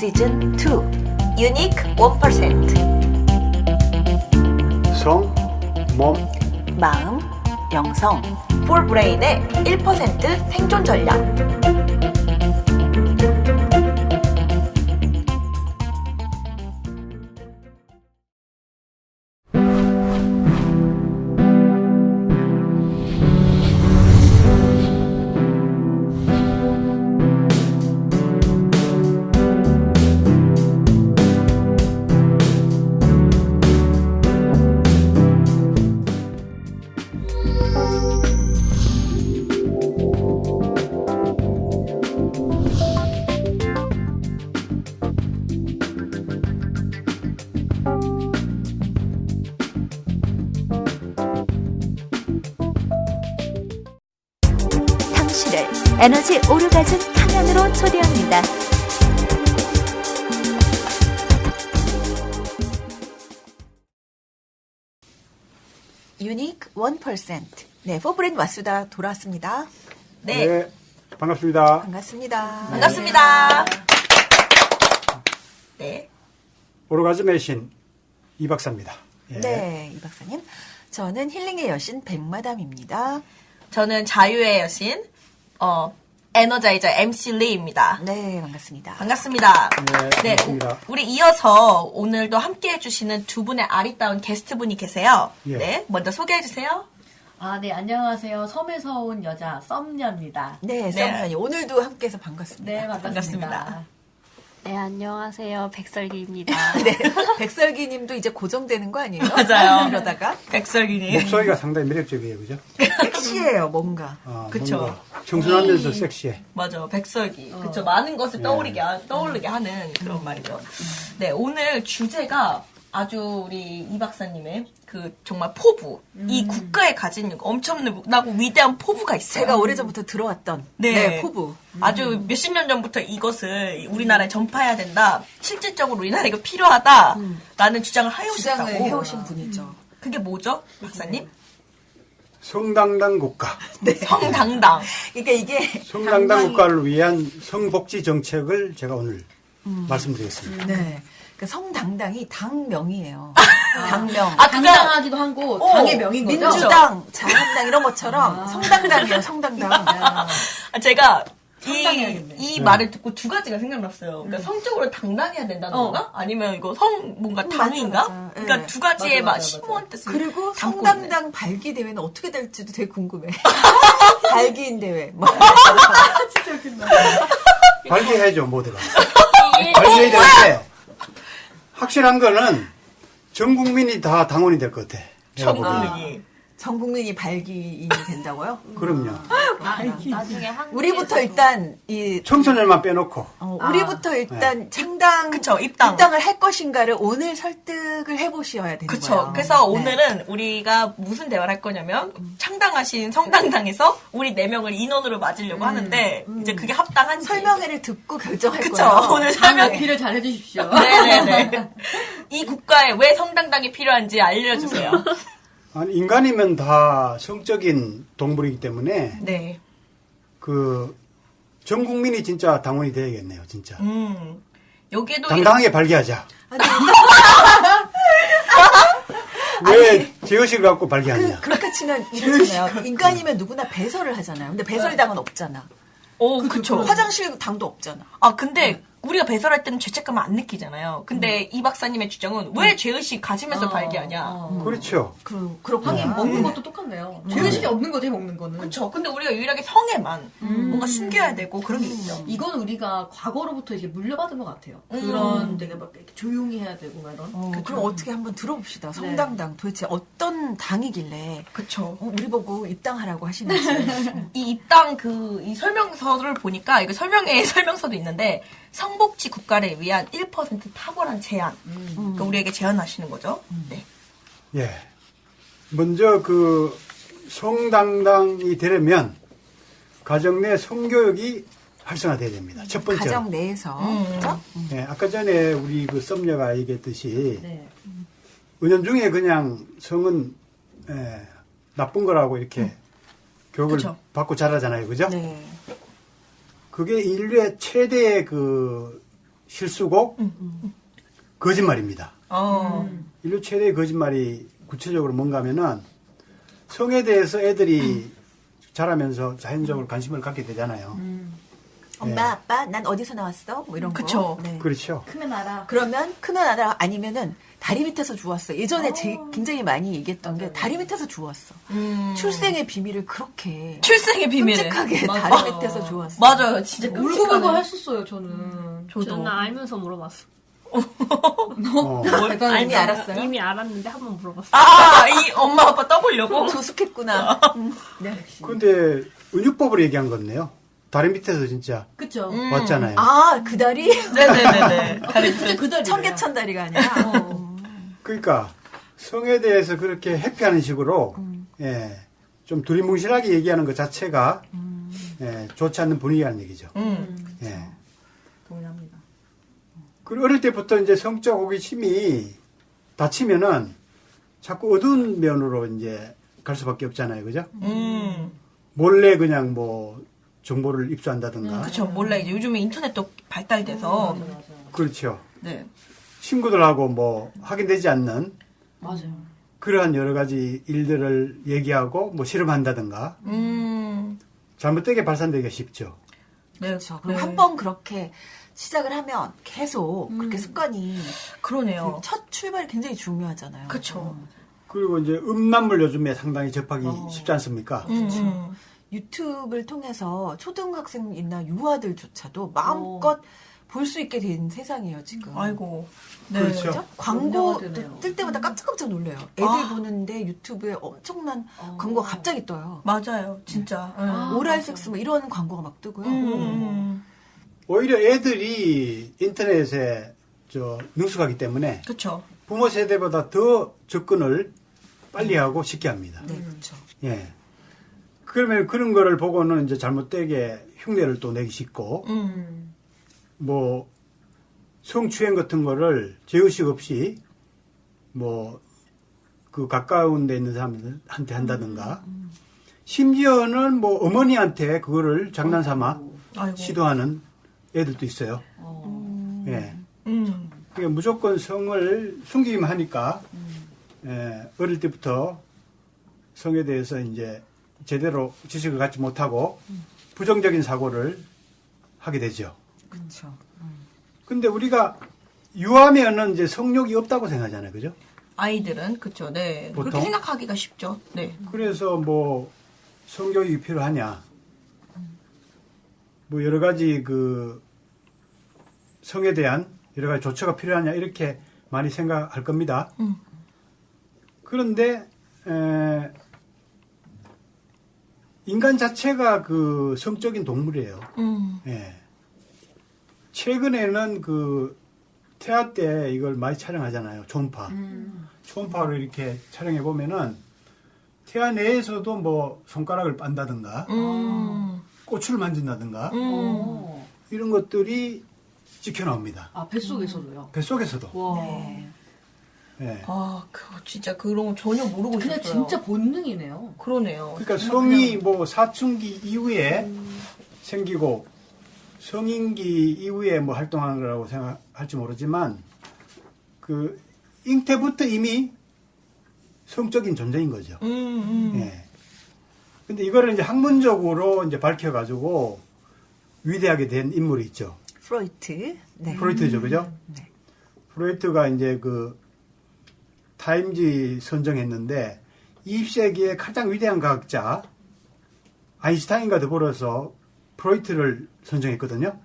시즌 2 유닉 1%. 성, 몸, 마음, 영성, 폴브레인의 1% 생존 전략. 당신을 에너지 오르가즘 탕양으로 초대합니다. 유닉 1%. 네, 포브레인 와수다 돌아왔습니다. 네, 반갑습니다. 반갑습니다. 반갑습니다. 네. 오르가즘의 신 이박사입니다. 예. 네, 이 박사님. 저는 힐링의 여신 백마담입니다. 저는 자유의 여신, 에너자이저 MC 리입니다. 네, 반갑습니다. 반갑습니다. 네, 반갑습니다. 우리 이어서 오늘도 함께 해주시는 두 분의 아리따운 게스트분이 계세요. 예. 네, 먼저 소개해주세요. 아, 네, 안녕하세요. 섬에서 온 여자, 썸녀입니다. 네, 네. 썸녀님. 오늘도 함께해서 반갑습니다. 네, 반갑습니다. 반갑습니다. 네, 안녕하세요. 백설기입니다. 네, 백설기 님도 이제 고정되는 거 아니에요? 맞아요. 이러다가. 백설기님. 목소리가 상당히 매력적이에요, 그죠? 섹시해요, 뭔가. 그쵸. 뭔가 청순하면서 섹시해. 맞아, 백설기. 그쵸. 많은 것을 떠올리게 하는 그런 말이죠. 네, 오늘 주제가 아주 우리 이 박사님의 그 정말 포부. 이 국가에 가진 엄청나고 위대한 포부가 있어요. 제가 오래전부터 들어왔던 네. 포부. 아주 몇십 년 전부터 이것을 우리나라에 전파해야 된다. 실질적으로 우리나라에 이거 필요하다. 라는 주장을 주장을 해오셨다고. 해오신 분이죠. 그게 뭐죠, 박사님? 성당당 국가. 성당당. 그러니까 이게 성당당 국가를 위한 성복지 정책을 제가 오늘 말씀드리겠습니다. 네. 그 성당당이 당명이에요. 당명. 아, 당당하기도 하고, 당의 명인 거죠? 민주당, 자한당 이런 것처럼 성당당이에요, 성당당. 제가 성당해야겠네. 이 말을 듣고 두 가지가 생각났어요. 그러니까 성적으로 당당해야 된다는 건가? 아니면 이거 뭔가 당인가? 맞아. 그러니까 네. 두 가지의 맞아, 막 맞아. 심오한 뜻을 그리고 담고 성당당 발기 대회는 어떻게 될지도 되게 궁금해. 발기인 대회. 뭐. 진짜 웃긴다. 발기해야죠, 모두가. 발기해야 되는데, 확실한 거는 전 국민이 다 당원이 될 것 같아. 내가 전 보기에는. 국민이. 전 국민이 발기인이 된다고요? 그럼요. 나중에 한국 우리부터 일단 청소년만 빼놓고. 우리부터 일단 창당 그쵸, 입당. 입당을 할 것인가를 오늘 설득을 해보셔야 되는 그쵸. 거예요. 그래서 네. 오늘은 우리가 무슨 대화를 할 거냐면, 창당하신 성당당에서 우리 4명을 인원으로 맞으려고 하는데, 이제 그게 합당한지. 설명회를 듣고 결정할 그쵸. 거예요. 오늘 당 설명회. 어필을 잘 해주십시오. 네네네. 이 국가에 왜 성당당이 필요한지 알려주세요. 아니, 인간이면 다 성적인 동물이기 때문에, 네. 전 국민이 진짜 당원이 돼야겠네요, 진짜. 여기에도 당당하게 발기하자. 아니, 왜 제의식을 갖고 발기하냐. 그렇게 치면 이렇잖아요. 인간이면 누구나 배설을 하잖아요. 근데 배설당은 없잖아. 그쵸. 화장실 당도 없잖아. 아, 근데 우리가 배설할 때는 죄책감을 안 느끼잖아요. 근데 이 박사님의 주장은 왜 죄의식 가지면서 발기하냐. 그렇죠. 그렇군요. 하긴 먹는 것도 똑같네요. 죄의식이 없는 거지, 먹는 거는. 그쵸. 근데 우리가 유일하게 성에만 뭔가 숨겨야 되고 그런 게 있죠. 이건 우리가 과거로부터 이제 물려받은 것 같아요. 그런 되게 막 이렇게 조용히 해야 되고 막 이런. 그럼 어떻게 한번 들어봅시다. 성당당 도대체 어떤 당이길래 그쵸. 우리 보고 입당하라고 하시는지. 이 입당 이 설명서를 보니까 이거 설명서도 있는데 성복지 국가를 위한 1% 탁월한 제안. 그러니까 우리에게 제안하시는 거죠. 네. 예. 먼저 성당당이 되려면 가정 내 성교육이 활성화돼야 됩니다. 첫 번째로. 가정 내에서. 그죠? 예, 아까 전에 우리 썸녀가 얘기했듯이 네. 은연중에 그냥 성은 나쁜 거라고 이렇게 교육을 그쵸. 받고 자라잖아요. 그죠? 네. 그게 인류의 최대의 실수고 거짓말입니다. 어. 인류 최대의 거짓말이 구체적으로 뭔가 하면은 성에 대해서 애들이 자라면서 자연적으로 관심을 갖게 되잖아요. 엄마, 아빠, 난 어디서 나왔어? 뭐 이런 그쵸. 거. 네. 그렇죠. 크면 알아. 그러면 크면 알아 아니면은 다리 밑에서 주웠어. 예전에 굉장히 많이 얘기했던 게 다리 밑에서 주웠어. 출생의 비밀을 그렇게 출생의 비밀을. 끔찍하게 맞아. 다리 밑에서 주웠어. 맞아요. 진짜 울고불고 끔찍하네. 했었어요, 저는. 저도. 저는 알면서 물어봤어. 어. 이미 알았어요? 이미 알았는데 한 번 물어봤어. 아, 이 엄마 아빠 떠보려고? 조숙했구나. 네. 근데 은유법으로 얘기한 거네요. 다리 밑에서 진짜 그쵸. 왔잖아요. 아, 그 다리? 네네네네. 근데 진짜 그 다리. 청계천 다리가 아니라. 그러니까 성에 대해서 그렇게 회피하는 식으로 예, 좀 두리뭉실하게 얘기하는 것 자체가 예, 좋지 않는 분위기라는 얘기죠. 예. 동의합니다. 그리고 어릴 때부터 이제 성적 호기심이 다치면은 자꾸 어두운 면으로 이제 갈 수밖에 없잖아요. 그죠? 몰래 그냥 뭐 정보를 입수한다든가. 그쵸. 몰라, 이제 요즘에 인터넷도 발달돼서. 그렇죠. 네. 친구들하고 뭐 확인되지 않는 맞아요. 그러한 여러 가지 일들을 얘기하고 뭐 실험한다든가 잘못되게 발산되기가 쉽죠. 네. 그렇죠. 그럼 네. 한 번 그렇게 시작을 하면 계속 그렇게 습관이 그러네요. 첫 출발이 굉장히 중요하잖아요. 그쵸. 그리고 이제 음란물 요즘에 상당히 접하기 쉽지 않습니까? 유튜브를 통해서 초등학생이나 유아들조차도 마음껏 볼 수 있게 된 세상이에요, 지금. 아이고. 네. 그렇죠. 그죠? 광고 염려가 되네요. 뜰 때마다 깜짝깜짝 놀래요. 애들 보는데 유튜브에 엄청난 광고가 갑자기 떠요. 맞아요. 진짜. 오랄 섹스 뭐 이런 광고가 막 뜨고요. 오히려 애들이 인터넷에 능숙하기 때문에 그쵸. 부모 세대보다 더 접근을 빨리 하고 쉽게 합니다. 네, 그렇죠. 예. 그러면 그런 거를 보고는 이제 잘못되게 흉내를 또 내기 쉽고, 뭐, 성추행 같은 거를 죄의식 없이, 뭐, 그 가까운 데 있는 사람한테 한다든가, 심지어는 뭐 어머니한테 그거를 장난삼아 아이고. 시도하는 애들도 있어요. 예. 그러니까 무조건 성을 숨기기만 하니까, 예, 어릴 때부터 성에 대해서 이제 제대로 지식을 갖지 못하고 부정적인 사고를 하게 되죠. 그렇죠. 근데 우리가 유하면은 이제 성욕이 없다고 생각하잖아요. 그죠? 아이들은, 그쵸. 네. 보통? 그렇게 생각하기가 쉽죠. 네. 그래서 뭐 성교육이 필요하냐. 뭐 여러 가지 그 성에 대한 여러 가지 조처가 필요하냐. 이렇게 많이 생각할 겁니다. 그런데, 인간 자체가 그 성적인 동물이에요. 예. 최근에는 그 태아 때 이걸 많이 촬영하잖아요. 초음파. 초음파로 이렇게 촬영해 보면은 태아 내에서도 뭐 손가락을 빤다든가 꽃을 만진다든가 이런 것들이 찍혀 나옵니다. 아, 뱃속에서도요? 뱃속에서도. 와. 네. 예. 아, 그거 진짜 그런 거 전혀 모르고 그냥 있었어요. 진짜 본능이네요. 그러네요. 그러니까 성이 뭐 사춘기 이후에 생기고 성인기 이후에 뭐 활동하는 거라고 생각할지 모르지만 그 잉태부터 이미 성적인 존재인 거죠. 예. 근데 이거를 이제 학문적으로 이제 밝혀가지고 위대하게 된 인물이 있죠. 프로이트. 네. 프로이트죠, 그죠? 네. 프로이트가 이제 그 타임지 선정했는데 20세기의 가장 위대한 과학자 아인슈타인과 더불어서 프로이트를 선정했거든요.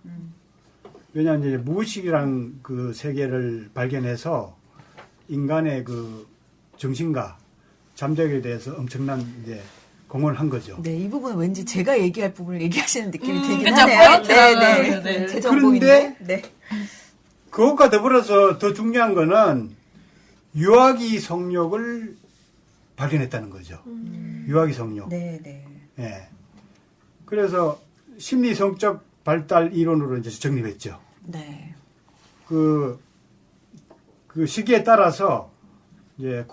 왜냐하면 이제 무의식이란 그 세계를 발견해서 인간의 그 정신과 잠재력에 대해서 엄청난 이제 공헌을 한 거죠. 네, 이 부분은 왠지 제가 얘기할 부분을 얘기하시는 느낌이 들긴 그쵸, 하네요. 프로이트라는, 네. 제 전공인데. 네. 그것과 더불어서 더 중요한 거는 유아기 성욕을 발견했다는 거죠. 유아기 성욕. 네, 네. 예. 그래서 심리 성적 발달 이론으로 이제 정립했죠. 네. 그 시기에 따라서 이제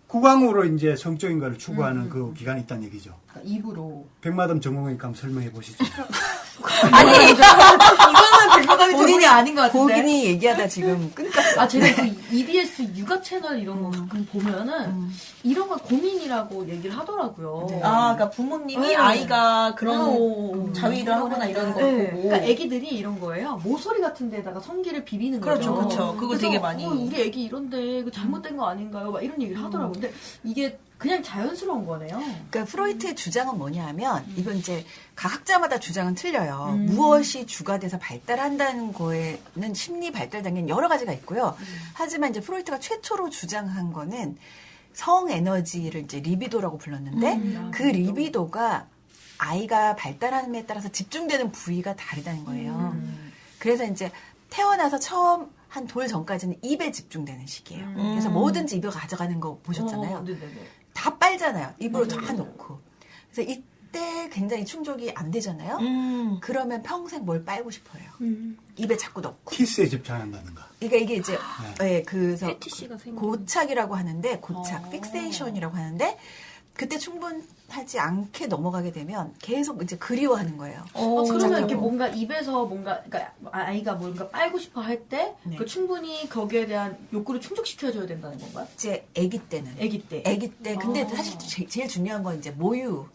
구강으로 이제 성적인 걸 추구하는 그 기간이 있다는 얘기죠. 그러니까 입으로. 백마담 전공이니까 한번 설명해 보시죠. 아니, 이거는 본인이 아닌 것 같은데. 본인이 얘기하다 지금 끊겼어. 아, 제가 그 EBS 육아 채널 이런 거 가끔 보면은 이런 거 고민이라고 얘기를 하더라고요. 아, 그러니까 부모님이 네. 아이가 그런 자위를 하거나 이런 걸 네. 보고. 그러니까 애기들이 이런 거예요. 모서리 같은 데다가 성기를 비비는 그렇죠, 거죠. 그렇죠. 그거 그래서, 되게 많이. 우리 애기 이런데 그 잘못된 거 아닌가요? 막 이런 얘기를 하더라고요. 근데 이게 그냥 자연스러운 거네요. 그러니까 프로이트의 주장은 뭐냐면 이건 이제 각 학자마다 주장은 틀려요. 무엇이 주가 돼서 발달한다는 거에는 심리 발달 단계는 여러 가지가 있고요. 하지만 이제 프로이트가 최초로 주장한 거는 성 에너지를 이제 리비도라고 불렀는데 그 리비도가 아이가 발달함에 따라서 집중되는 부위가 다르다는 거예요. 그래서 이제 태어나서 처음 한 돌 전까지는 입에 집중되는 시기예요. 그래서 뭐든지 입에 가져가는 거 보셨잖아요. 네네네. 다 빨잖아요. 입으로 다 넣고. 그래서 이때 굉장히 충족이 안 되잖아요. 그러면 평생 뭘 빨고 싶어요. 입에 자꾸 넣고. 키스에 집착한다든가. 그러니까 이게 이제 그래서 패티시가 생겨. 고착이라고 하는데 고착, 픽세이션이라고 하는데 그때 충분하지 않게 넘어가게 되면 계속 이제 그리워하는 거예요. 그러면 이렇게 뭔가 입에서 뭔가, 그러니까 아이가 뭔가 빨고 싶어 할 때, 네. 그 충분히 거기에 대한 욕구를 충족시켜줘야 된다는 건가요? 이제 아기 때는. 아기 때. 아기 때. 근데 사실 제일 중요한 건 이제 모유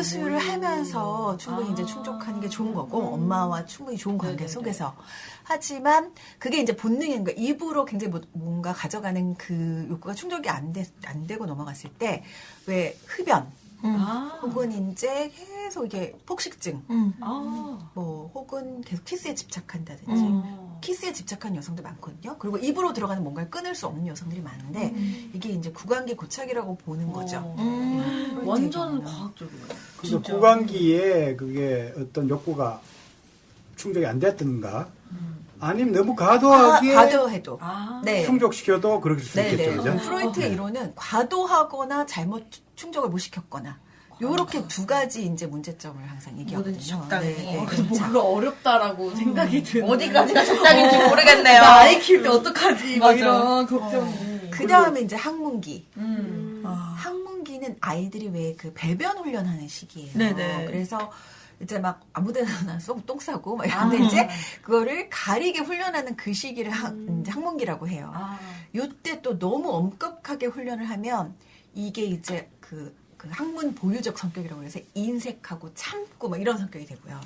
수유를 하면서 충분히 이제 충족하는 게 좋은 거고 엄마와 충분히 좋은 관계 네네네. 속에서 하지만 그게 이제 본능인 거예요. 입으로 굉장히 뭔가 가져가는 그 욕구가 충족이 안 되고 넘어갔을 때 왜 흡연 혹은 이제 계속 이게 폭식증 뭐 혹은 계속 키스에 집착한다든지 키스에 집착한 여성도 많거든요. 그리고 입으로 들어가는 뭔가를 끊을 수 없는 여성들이 많은데 이게 이제 구강기 고착이라고 보는 거죠. 완전 과학적이에요. 그래서 구강기에 그게 어떤 욕구가 충족이 안 됐든가 아니면 너무 과도하게 과도해도. 네. 충족시켜도 그럴 수 네네. 있겠죠. 그죠? 프로이트의 이론은 과도하거나 잘못 충족을 못 시켰거나 요렇게 두 가지 이제 문제점을 항상 얘기하거든요. 적당히. 그래서 뭐 그거 어렵다라고 생각이 드는. 어디까지가 적당인지 모르겠네요. 나 아이 키울 때 어떡하지? 막 맞아. 이런 걱정이. 그 다음에 이제 항문기. 아. 항문기는 아이들이 왜 그 배변 훈련하는 시기예요. 네네. 그래서 이제 막 아무데나 똥 싸고 막 이런데 이제 그거를 가리게 훈련하는 그 시기를 이제 항문기라고 해요. 요때 또 너무 엄격하게 훈련을 하면 이게 이제 그 항문 보유적 성격이라고 해서 인색하고 참고 막 이런 성격이 되고요.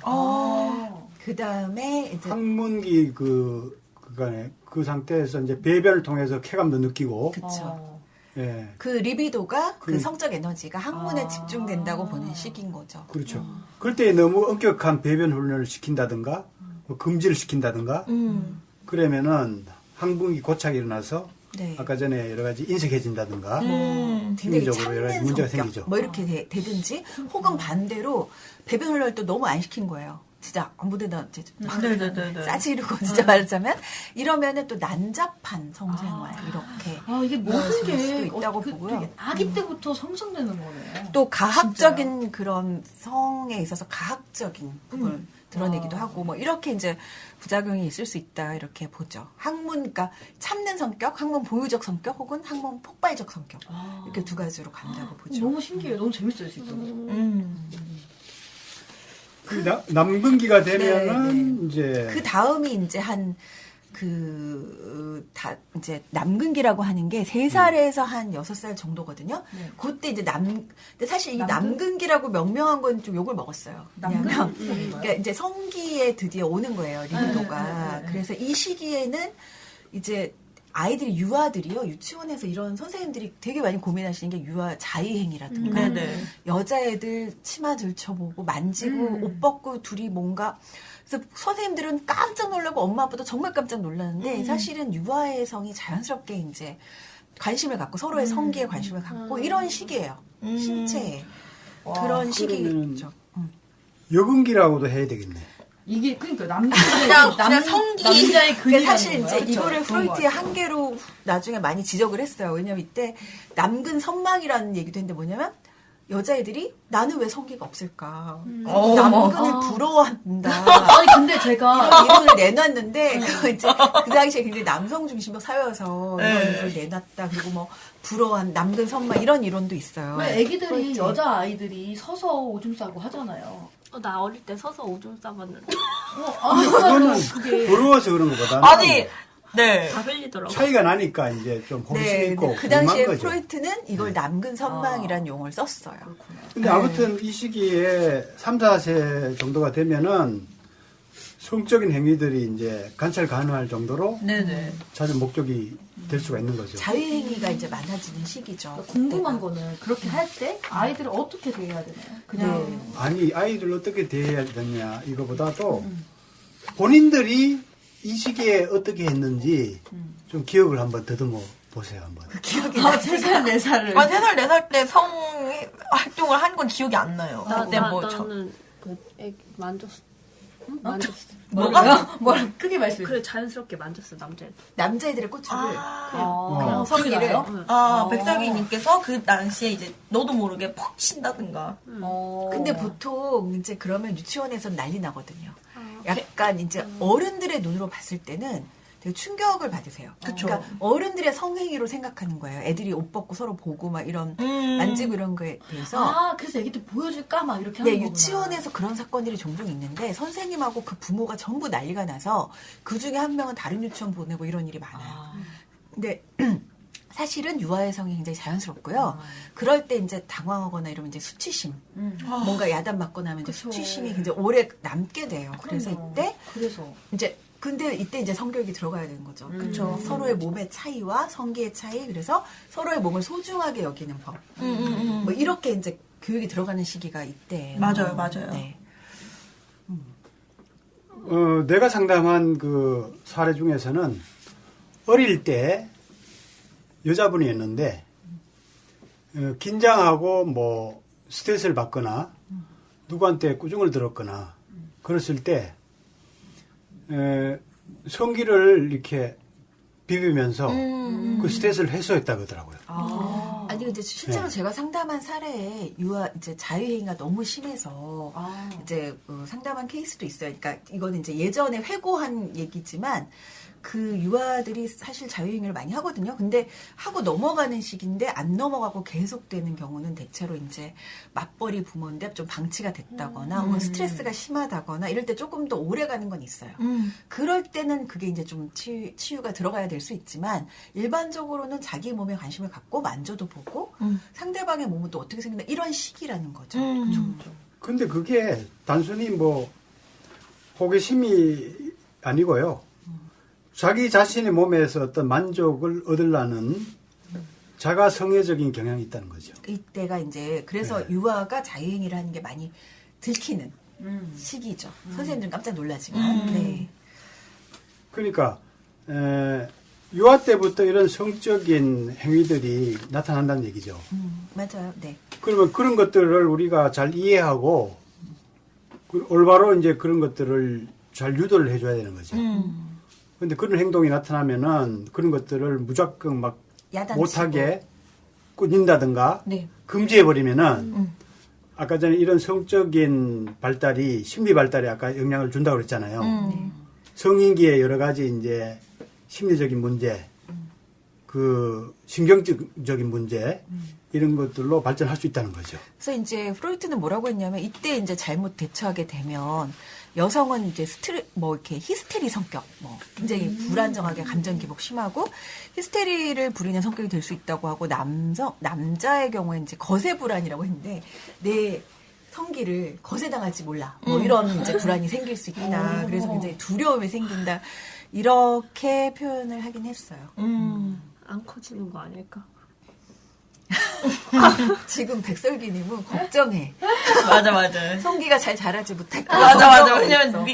그 다음에 이제 항문기 그간에 그 상태에서 이제 배변을 통해서 쾌감도 느끼고 그쵸. 예. 그 리비도가 그 그- 성적 에너지가 항문에 집중된다고 보는 시기인 거죠. 그렇죠. 그럴 때 너무 엄격한 배변 훈련을 시킨다든가 뭐 금지를 시킨다든가 그러면은 항문기 고착이 일어나서 네. 아까 전에 여러 가지 인색해진다든가 굉장히 심리적으로 여러 가지 참는 문제가 성격 생기죠. 뭐 이렇게 되든지 혹은 반대로 배변 훈련을 또 너무 안 시킨 거예요. 진짜 아무데나 막 네네네네. 싸지르고 진짜 말하자면 이러면은 또 난잡한 성생활 이렇게 이게 모든 수도 게 있다고 보고요. 되게 아기 때부터 형성되는 거네요. 또 가학적인 그런 성에 있어서 가학적인 부분을 드러내기도 하고 뭐 이렇게 이제 부작용이 있을 수 있다 이렇게 보죠. 항문 그러니까 참는 성격, 항문 보유적 성격 혹은 항문 폭발적 성격 이렇게 두 가지로 간다고 보죠. 너무 신기해요. 너무 재밌어요, 진짜. 그 남근기가 되면은 이제 그 다음이 이제 이제 남근기라고 하는 게 3살에서 한 6살 정도거든요. 그때 이제 근데 사실 이 남근기라고 명명한 건 좀 욕을 먹었어요. 왜냐면 그러니까 이제 성기에 드디어 오는 거예요, 리비도가. 그래서 이 시기에는 이제 아이들이 유아들이요, 유치원에서 이런 선생님들이 되게 많이 고민하시는 게 유아 자위행위라든가 네네. 여자애들 치마 들춰보고 만지고 옷 벗고 둘이 뭔가 그래서 선생님들은 깜짝 놀라고 엄마 아빠도 정말 깜짝 놀랐는데 사실은 유아의 성이 자연스럽게 이제 관심을 갖고 서로의 성기에 관심을 갖고 이런 시기예요. 신체에 그런 시기죠. 여근기라고도 해야 되겠네. 이게 그러니까 그냥 성기. 남자의 근이 그러니까 사실 이제 이거를 프로이트의 한계로 나중에 많이 지적을 했어요. 왜냐면 이때 남근 선망이라는 얘기도 했는데 뭐냐면 여자애들이 나는 왜 성기가 없을까? 남근을 부러워한다. 아니 근데 제가 이런 이론을 내놨는데 그거 이제 그 당시에 굉장히 남성 중심의 사회여서 이런 이론을 내놨다. 그리고 뭐 부러워한 남근 선망 이런 이론도 있어요. 왜 애기들이 프로이트. 여자 아이들이 서서 오줌 싸고 하잖아요. 나 어릴 때 서서 오줌 싸봤는데 그거는 부러워서 그런 것보다는 아니, 네. 다 흘리더라고. 차이가 나니까 이제 좀 호기심 네, 있고 그 당시에 궁금한 거죠. 프로이트는 이걸 남근 선망이라는 용어를 썼어요. 근데 아무튼 이 시기에 3, 4세 정도가 되면은 성적인 행위들이 이제 관찰 가능할 정도로 네네. 자주 목적이 될 수가 있는 거죠. 자유행위가 이제 많아지는 시기죠. 궁금한 그때가. 거는 그렇게 할 때 아이들을 어떻게 대해야 되나요? 그냥 아니 아이들 어떻게 대해야 되냐 이거보다도 본인들이 이 시기에 어떻게 했는지 좀 기억을 한번 더듬어 보세요 한번. 기억이 3살, 4살을. 아, 3살, 4살 때 성 활동을 한 건 기억이 안 나요. 나는 그 애기 만졌어. 응? 만졌어. 뭐라 크게 말씀해. 그래 자연스럽게 만졌어 남자애도. 남자애들의 꼬투리를 아, 성기를 응. 백설기님께서 그 당시에 이제 너도 모르게 퍽 친다든가. 근데 보통 이제 그러면 유치원에서 난리 나거든요. 약간 이제 어른들의 눈으로 봤을 때는 되게 충격을 받으세요. 그쵸. 그러니까 어른들의 성행위로 생각하는 거예요. 애들이 옷 벗고 서로 보고 막 이런 만지고 이런 거에 대해서. 아, 그래서 애기들 보여줄까? 막 이렇게 하는 네, 거구나. 유치원에서 그런 사건들이 종종 있는데 선생님하고 그 부모가 전부 난리가 나서 그 중에 한 명은 다른 유치원 보내고 이런 일이 많아요. 근데 사실은 유아의 성이 굉장히 자연스럽고요. 그럴 때 이제 당황하거나 이러면 이제 수치심, 뭔가 야단 맞거나 하면 이제 그쵸. 수치심이 굉장히 오래 남게 돼요. 그래서 그럼요. 이때 그래서. 이제 근데 이때 이제 성교육이 들어가야 되는 거죠. 그쵸. 서로의 몸의 차이와 성기의 차이, 그래서 서로의 몸을 소중하게 여기는 법. 뭐 이렇게 이제 교육이 들어가는 시기가 이때. 맞아요, 맞아요. 네. 내가 상담한 그 사례 중에서는 어릴 때 여자분이었는데 긴장하고 뭐 스트레스를 받거나 누구한테 꾸중을 들었거나 그랬을 때 성기를 이렇게 비비면서 그 스트레스를 해소했다고 하더라고요. 아니 근데 실제로 네. 제가 상담한 사례에 유아 이제 자유행위가 너무 심해서 이제 상담한 케이스도 있어요. 그러니까 이거는 이제 예전에 회고한 얘기지만 그 유아들이 사실 자유행위를 많이 하거든요. 근데 하고 넘어가는 시기인데 안 넘어가고 계속되는 경우는 대체로 이제 맞벌이 부모인데 좀 방치가 됐다거나 혹은 스트레스가 심하다거나 이럴 때 조금 더 오래 가는 건 있어요. 그럴 때는 그게 이제 좀 치유가 들어가야 될 수 있지만 일반적으로는 자기 몸에 관심을 갖고 만져도 보고 상대방의 몸은 또 어떻게 생긴다 이런 시기라는 거죠. 근데 그게 단순히 뭐 호기심이 아니고요. 자기 자신의 몸에서 어떤 만족을 얻으려는 자가 성애적인 경향이 있다는 거죠. 이때가 이제 그래서 네. 유아가 자유행위를 하는 게 많이 들키는 시기죠. 선생님들은 깜짝 놀라지만. 네. 그러니까 유아 때부터 이런 성적인 행위들이 나타난다는 얘기죠. 맞아요. 네. 그러면 그런 것들을 우리가 잘 이해하고 올바로 이제 그런 것들을 잘 유도를 해줘야 되는 거죠. 근데 그런 행동이 나타나면은 그런 것들을 무조건 막 야단치고. 못하게 꾸진다든가 네. 금지해버리면은 아까 전에 이런 성적인 발달이 심리 발달에 아까 영향을 준다고 그랬잖아요. 성인기에 여러 가지 이제 심리적인 문제, 그 신경적인 문제 이런 것들로 발전할 수 있다는 거죠. 그래서 이제 프로이트는 뭐라고 했냐면 이때 이제 잘못 대처하게 되면 여성은 이제 이렇게 히스테리 성격, 굉장히 불안정하게 감정 기복 심하고 히스테리를 부리는 성격이 될 수 있다고 하고 남자의 경우에 이제 거세 불안이라고 했는데 내 성기를 거세당할지 몰라. 이런 이제 불안이 생길 수 있다. 그래서 굉장히 두려움이 생긴다. 이렇게 표현을 하긴 했어요. 안 커지는 거 아닐까? 지금 백설기님은 걱정해. 맞아. 성기가 잘 자라지 못할까. 맞아. 왜냐면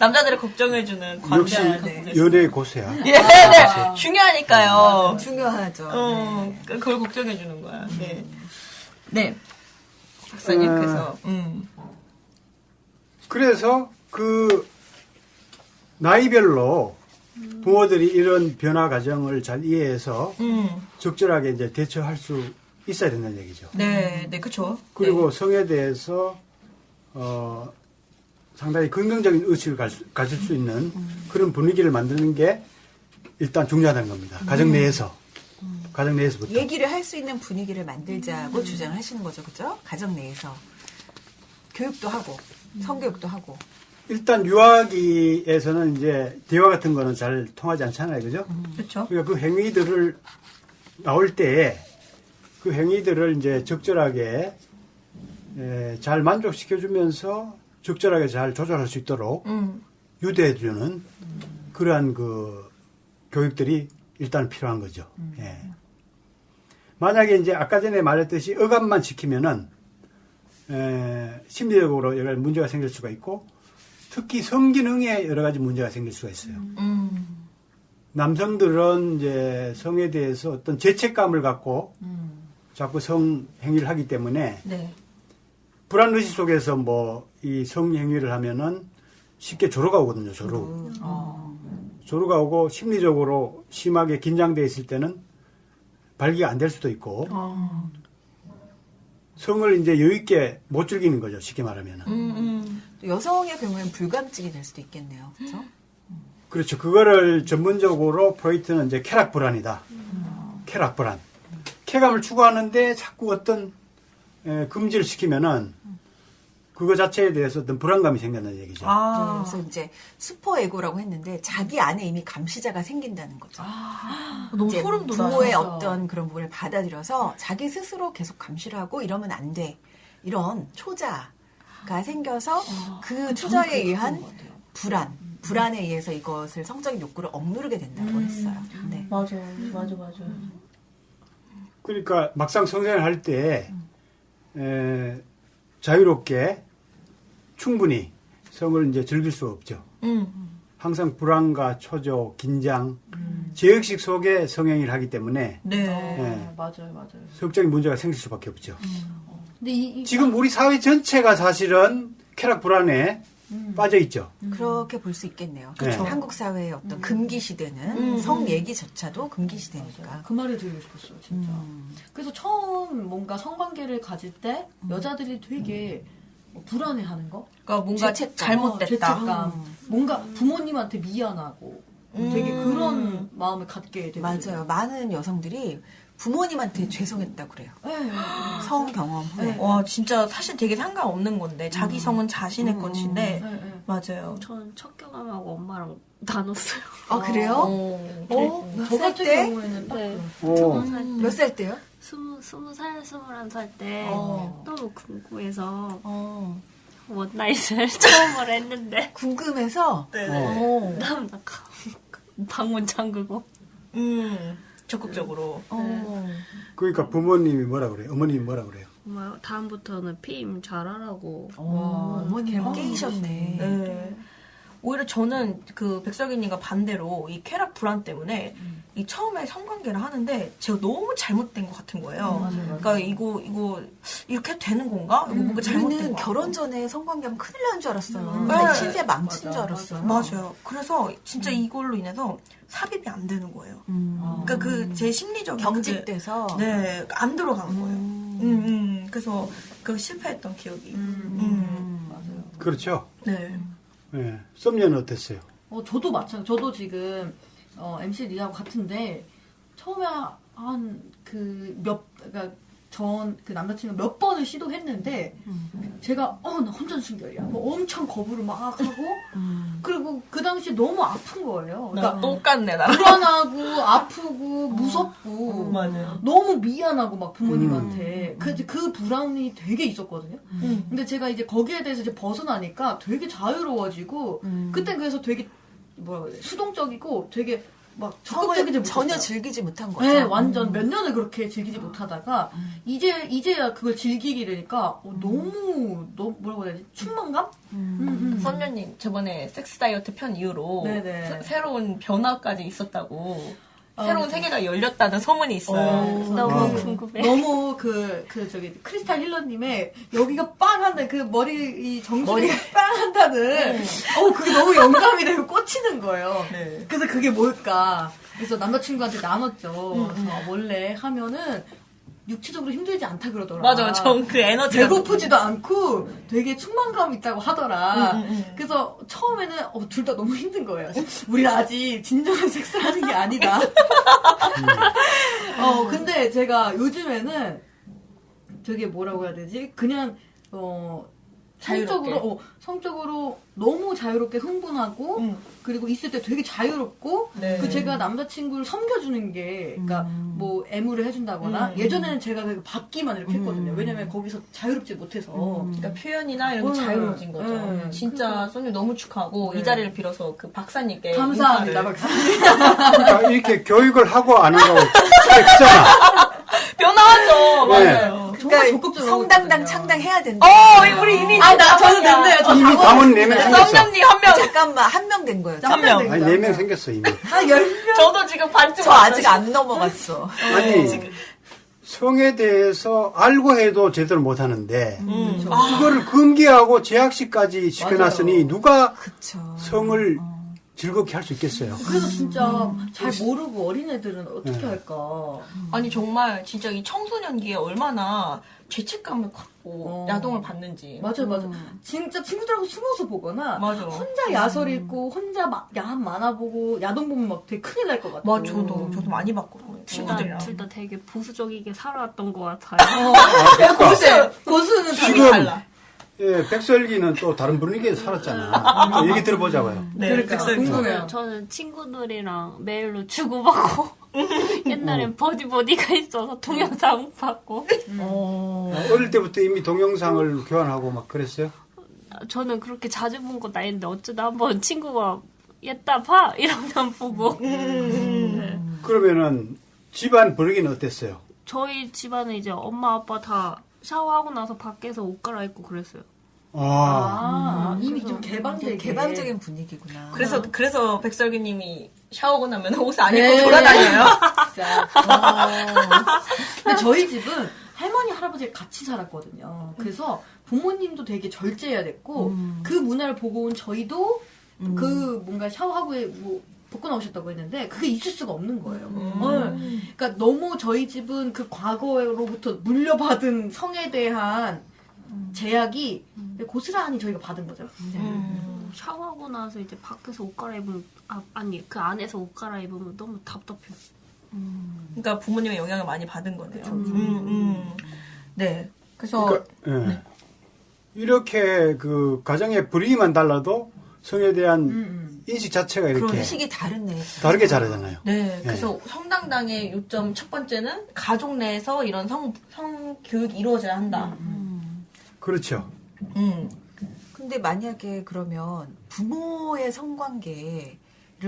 남자들을 걱정해주는 역시 관대한. 연애의 고수야. 네. 중요하니까요. 중요하죠. 네. 그걸 걱정해주는 거야. 네. 박사님, 그래서. 그래서 그 나이별로 부모들이 이런 변화 과정을 잘 이해해서 적절하게 이제 대처할 수 있어야 된다는 얘기죠. 네, 그쵸. 그리고 성에 대해서 상당히 긍정적인 의식을 가질 수 있는 그런 분위기를 만드는 게 일단 중요하다는 겁니다. 가정 내에서. 가정 내에서부터. 얘기를 할 수 있는 분위기를 만들자고 주장을 하시는 거죠. 그죠? 가정 내에서. 교육도 하고 성교육도 하고. 일단 유아기에서는 이제 대화 같은 거는 잘 통하지 않잖아요, 그죠? 그렇죠. 그러니까 그 행위들을 나올 때에 그 행위들을 이제 적절하게 잘 만족시켜주면서 적절하게 잘 조절할 수 있도록 유도해주는 그러한 그 교육들이 일단 필요한 거죠. 예. 만약에 이제 아까 전에 말했듯이 억압만 지키면은 심리적으로 여러 가지 문제가 생길 수가 있고 특히 성기능에 여러 가지 문제가 생길 수가 있어요. 남성들은 이제 성에 대해서 어떤 죄책감을 갖고 자꾸 성 행위를 하기 때문에 네. 불안 의식 속에서 뭐 이 성 행위를 하면은 쉽게 조로가 오거든요. 조로가 오고 심리적으로 심하게 긴장돼 있을 때는 발기가 안 될 수도 있고 성을 이제 여유 있게 못 즐기는 거죠. 쉽게 말하면은. 또 여성의 경우에는 불감증이 될 수도 있겠네요. 그렇죠? 그렇죠. 그거를 전문적으로 프로이트는 이제 쾌락 불안이다. 쾌락 불안. 쾌감을 추구하는데 자꾸 어떤 금지를 시키면은 그거 자체에 대해서 어떤 불안감이 생긴다는 얘기죠. 아. 그래서 이제 슈퍼에고라고 했는데 자기 안에 이미 감시자가 생긴다는 거죠. 너무 이제 소름 돋아. 부모의 어떤 그런 부분을 받아들여서 자기 스스로 계속 감시를 하고 이러면 안 돼. 이런 초자가 생겨서 그 초자에 의한 불안에 의해서 이것을 성적인 욕구를 억누르게 된다고 했어요. 네. 맞아. 그러니까 막상 성생활 할 때 자유롭게 충분히 성을 이제 즐길 수 없죠. 항상 불안과 초조, 긴장, 제의식 속에 성행위를 하기 때문에 네. 맞아요. 성적인 문제가 생길 수밖에 없죠. 근데 지금 우리 사회 전체가 사실은 쾌락 불안에 빠져 있죠. 그렇게 볼 수 있겠네요. 그렇죠. 한국 사회의 어떤 금기 시대는 성 얘기조차도 금기 시대니까. 그 말을 드리고 싶었어요, 진짜. 그래서 처음 뭔가 성관계를 가질 때 여자들이 되게 불안해하는 거? 그러니까 뭔가 죄책감. 잘못됐다. 죄책감. 뭔가 부모님한테 미안하고 되게 그런 마음을 갖게 되고. 맞아요. 많은 여성들이 부모님한테 죄송했다고 그래요. 네. 성 경험 후에. 와, 진짜 사실 되게 상관없는 건데 자기 성은 자신의 것인데 네. 맞아요. 저는 첫 경험하고 엄마랑 나눴어요. 아, 그래요? 저 같은 때? 경우에는 딱 네. 오. 몇 살 때요? 20살, 21살 때 어. 너무 궁금해서 어. 원나잇을 처음으로 했는데 궁금해서? 어. 다음날 방문 잠그고 적극적으로. 그러니까 부모님이 뭐라 그래요? 어머님이 뭐라 그래요? 엄마 다음부터는 피임 잘하라고. 어머님 깨이셨네. 네. 오히려 저는 그 백설기님과 반대로 이 쾌락 불안 때문에 이 처음에 성관계를 하는데 제가 너무 잘못된 것 같은 거예요. 그러니까 이거 이렇게 해도 되는 건가? 이거 뭔가 잘못된 우리는 거. 결혼 전에 성관계하면 큰일 나는 줄 알았어요. 네. 내 신세 망친 줄 알았어요. 맞아요. 그래서 진짜 이걸로 인해서 삽입이 안 되는 거예요. 그러니까 그 제 심리적인 경직돼서. 그게, 네, 안 들어간 거예요. 그래서 그 실패했던 기억이. 맞아요. 그렇죠. 네. 예. 썸녀는 어땠어요? 저도 마찬가지. 저도 지금 MC 리하고 같은데 처음에 그러니까 그 남자친구 몇 번을 시도했는데 제가 나 혼전 순결이야. 뭐 엄청 거부를 막 하고 그리고 그 당시에 너무 아픈 거예요. 그러니까 똑같네 나. 불안하고 아프고 무섭고 맞아요. 너무 미안하고 막 부모님한테 그 불안이 되게 있었거든요. 근데 제가 이제 거기에 대해서 이제 벗어나니까 되게 자유로워지고 그땐 그래서 되게 뭐라고 해야 돼 수동적이고 되게 막 적극적이지 못했어요. 전혀 즐기지 못한 거죠. 네, 완전 몇 년을 그렇게 즐기지 못하다가 이제야 그걸 즐기게 되니까 너무 뭐라고 해야 되지? 충만감? 선녀님 저번에 섹스 다이어트 편 이후로 네네. 새로운 변화까지 있었다고 새로운 세계가 열렸다는 소문이 있어요. 너무 궁금해. 너무 저기 크리스탈 힐러님의 여기가 빵한다 그 머리 이 정수리가 빵한다는 그게 너무 영감이 되고 꽂히는 거예요. 네. 그래서 그게 뭘까? 그래서 남자친구한테 나눴죠. 그래서 원래 하면은 육체적으로 힘들지 않다 그러더라. 맞아요. 전 그 에너지가 배고프지도 않고 되게 충만감 있다고 하더라. 그래서 처음에는 둘 다 너무 힘든 거예요. 우리 아직 진정한 섹스를 하는 게 아니다. 근데 제가 요즘에는 되게 뭐라고 해야 되지? 그냥 성적으로 너무 자유롭게 흥분하고 그리고 있을 때 되게 자유롭고 네. 그 제가 남자친구를 섬겨주는 게 그러니까 뭐 애무를 해준다거나 예전에는 제가 그 받기만 이렇게 했거든요. 왜냐면 거기서 자유롭지 못해서 그러니까 표현이나 이런 게 자유로워진 거죠. 진짜 소님 너무 축하하고 이 자리를 빌어서 그 박사님께 감사합니다, 인사를. 박사님. 그러니까 이렇게 교육을 하고 안 하고 차이 크잖아. 변화하죠. 네. 맞아요. 정말 그러니까 적극적으로 성당당 하거든요. 창당해야 된다. 우리 이미 저는 됐네요. 저 이미 담은 4명 생겼어. 썸남님 한 명. 잠깐만 한 명 된 거예요. 한 명. 아니 4명 생겼어 이미. 저도 지금 반쯤 저 아직 안 넘어갔어. 아니 성에 대해서 알고 해도 제대로 못 하는데 그거를 금기하고 재학식까지 시켜놨으니 맞아요. 누가 그쵸. 성을 즐겁게 할 수 있겠어요. 그래서 진짜 잘 모르고 어린애들은 어떻게 할까. 아니 정말 진짜 이 청소년기에 얼마나 죄책감을 갖고 야동을 봤는지. 맞아요. 진짜 친구들하고 숨어서 보거나 맞아. 혼자 야설 읽고 혼자 야한 만화 보고 야동 보면 막 되게 큰일 날 것 같아요. 맞아, 저도 많이 봤거든요. 친구들이랑. 둘 다 되게 보수적이게 살아왔던 것 같아요. 고수는 지금 달라. 예, 백설기는 또 다른 분위기에 살았잖아. 좀 얘기 들어보자고요. 네, 그러니까 궁금해요. 저는 친구들이랑 메일로 주고받고 옛날엔 버디가 있어서 동영상 받고 어릴 때부터 이미 동영상을 교환하고 막 그랬어요? 저는 그렇게 자주 본 건 아닌데 어쩌다 한번 친구가 얘따 봐 이러면 보고 그러면은 집안 분위기는 어땠어요? 저희 집안은 이제 엄마 아빠 다 샤워하고 나서 밖에서 옷 갈아입고 그랬어요. 이미 좀 개방되게. 개방적인 분위기구나. 그래서 백설기님이 샤워하고 나면 옷을 안 입고 돌아다녀요. 진짜. 근데 저희 집은 할머니, 할아버지가 같이 살았거든요. 그래서 부모님도 되게 절제해야 됐고, 그 문화를 보고 온 저희도 그 뭔가 샤워하고 뭐 벗고 나오셨다고 했는데, 그게 있을 수가 없는 거예요. 그러니까 너무 저희 집은 그 과거로부터 물려받은 성에 대한 제약이 고스란히 저희가 받은 거죠. 샤워하고 나서 이제 밖에서 옷 갈아입으면 아니 그 안에서 옷 갈아입으면 너무 답답해요. 그러니까 부모님의 영향을 많이 받은 거네요. 네. 그래서 그러니까, 예. 이렇게 그 가정의 분위기만 달라도 성에 대한 인식 자체가 이렇게 인식이 다르네. 다르게 자라잖아요. 네, 그래서 성당당의 요점 첫 번째는 가족 내에서 이런 성 교육이 이루어져야 한다. 그렇죠. 근데 만약에 그러면 부모의 성관계를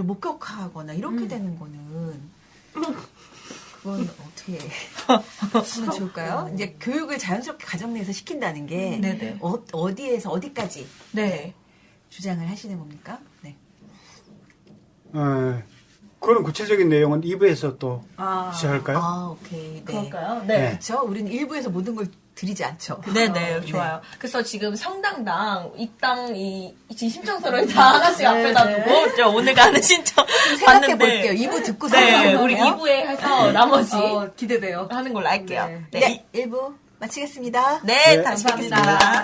목격하거나 이렇게 되는 거는 그건 어떻게 하면 좋을까요? 이제 교육을 자연스럽게 가정 내에서 시킨다는 게 네네. 어디에서 어디까지 네. 주장을 하시는 겁니까? 네. 그런 구체적인 내용은 2부에서 또 시작할까요? 오케이. 네. 그럴까요? 네. 네. 그렇죠. 우리는 1부에서 모든 걸 드리지 않죠. 네네, 좋아요. 그래서 지금 성당당, 지금 신청서를 다 하나씩 앞에다 두고, 오늘 가는 신청 생각해 봤는데. 볼게요. 2부 듣고 네, 우리 2부에 해서 나머지 기대돼요. 하는 걸로 할게요. 네. 네, 1부 마치겠습니다. 네, 네, 다시 감사합니다. 뵙겠습니다.